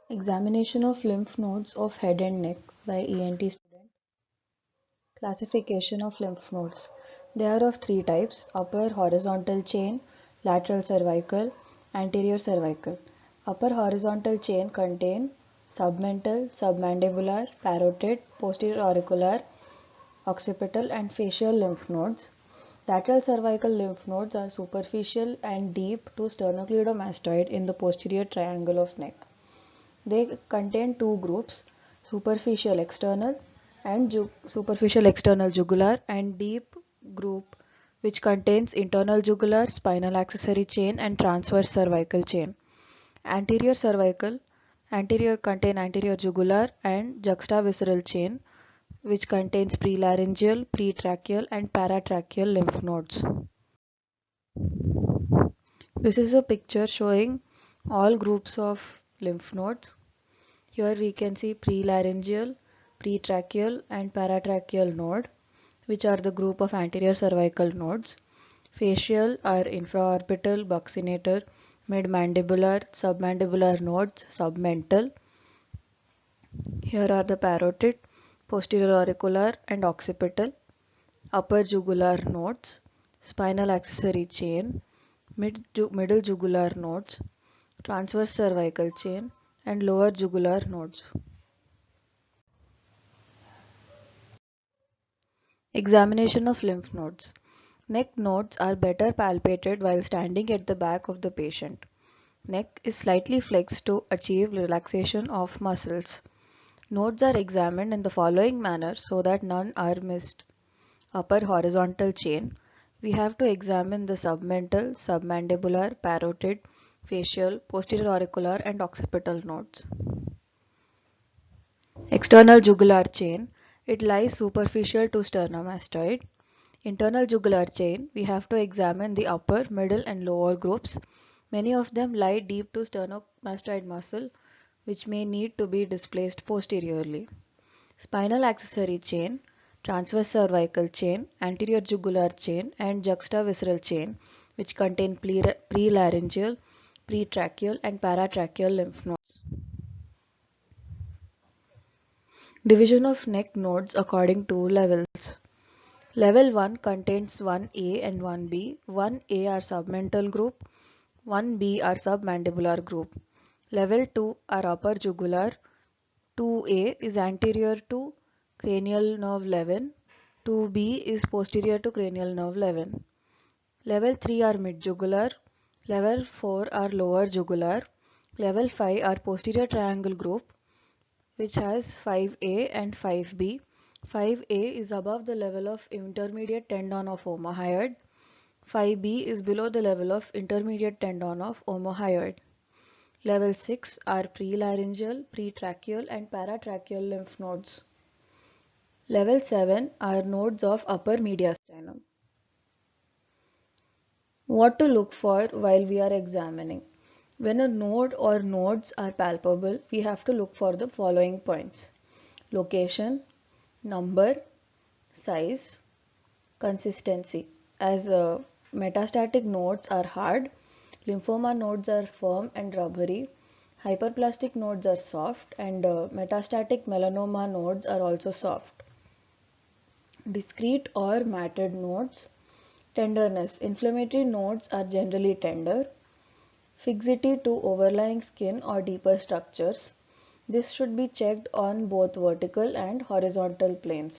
Examination of lymph nodes of head and neck by ENT student. Classification of lymph nodes. They are of three types: upper horizontal chain, lateral cervical, anterior cervical. Upper horizontal chain contain submental, submandibular, parotid, posterior auricular, occipital and facial lymph nodes. Lateral cervical lymph nodes are superficial and deep to sternocleidomastoid in the posterior triangle of neck. They contain two groups: superficial external and superficial external jugular, and deep group which contains internal jugular, spinal accessory chain and transverse cervical chain. Anterior cervical anterior contain anterior jugular and juxtavisceral chain which contains prelaryngeal, pretracheal and paratracheal lymph nodes. This is a picture showing all groups of lymph nodes. Here we can see prelaryngeal, pretracheal and paratracheal node, which are the group of anterior cervical nodes. Facial are infraorbital, buccinator, midmandibular, submandibular nodes, submental. Here are the parotid, posterior auricular and occipital, upper jugular nodes, spinal accessory chain, middle jugular nodes, transverse cervical chain and lower jugular nodes. Examination of lymph nodes. Neck nodes are better palpated while standing at the back of the patient. Neck is slightly flexed to achieve relaxation of muscles. Nodes are examined in the following manner so that none are missed. Upper horizontal chain. We have to examine the submental, submandibular, parotid, facial, posterior auricular and occipital nodes. External jugular chain. It lies superficial to sternomastoid. Internal jugular chain. We have to examine the upper, middle and lower groups. Many of them lie deep to sternomastoid muscle, which may need to be displaced posteriorly. Spinal accessory chain, transverse cervical chain, anterior jugular chain and juxtavisceral chain, which contain prelaryngeal, pretracheal and paratracheal lymph nodes. Division of neck nodes according to levels. Level 1 contains 1A and 1B. 1A are submental group, 1B are submandibular group. Level 2 are upper jugular, 2A is anterior to cranial nerve 11, 2B is posterior to cranial nerve 11. Level 3 are mid-jugular, level 4 are lower jugular, level 5 are posterior triangle group which has 5A and 5B. 5A is above the level of intermediate tendon of omohyoid. 5B is below the level of intermediate tendon of omohyoid. Level 6 are prelaryngeal, pretracheal and paratracheal lymph nodes. Level 7 are nodes of upper mediastinum. What to look for while we are examining? When a node or nodes are palpable, we have to look for the following points: location, number, size, consistency. As metastatic nodes are hard, lymphoma nodes are firm and rubbery, hyperplastic nodes are soft, and metastatic melanoma nodes are also soft. Discrete or matted nodes. Tenderness. Inflammatory nodes are generally tender. Fixity to overlying skin or deeper structures. This should be checked on both vertical and horizontal planes.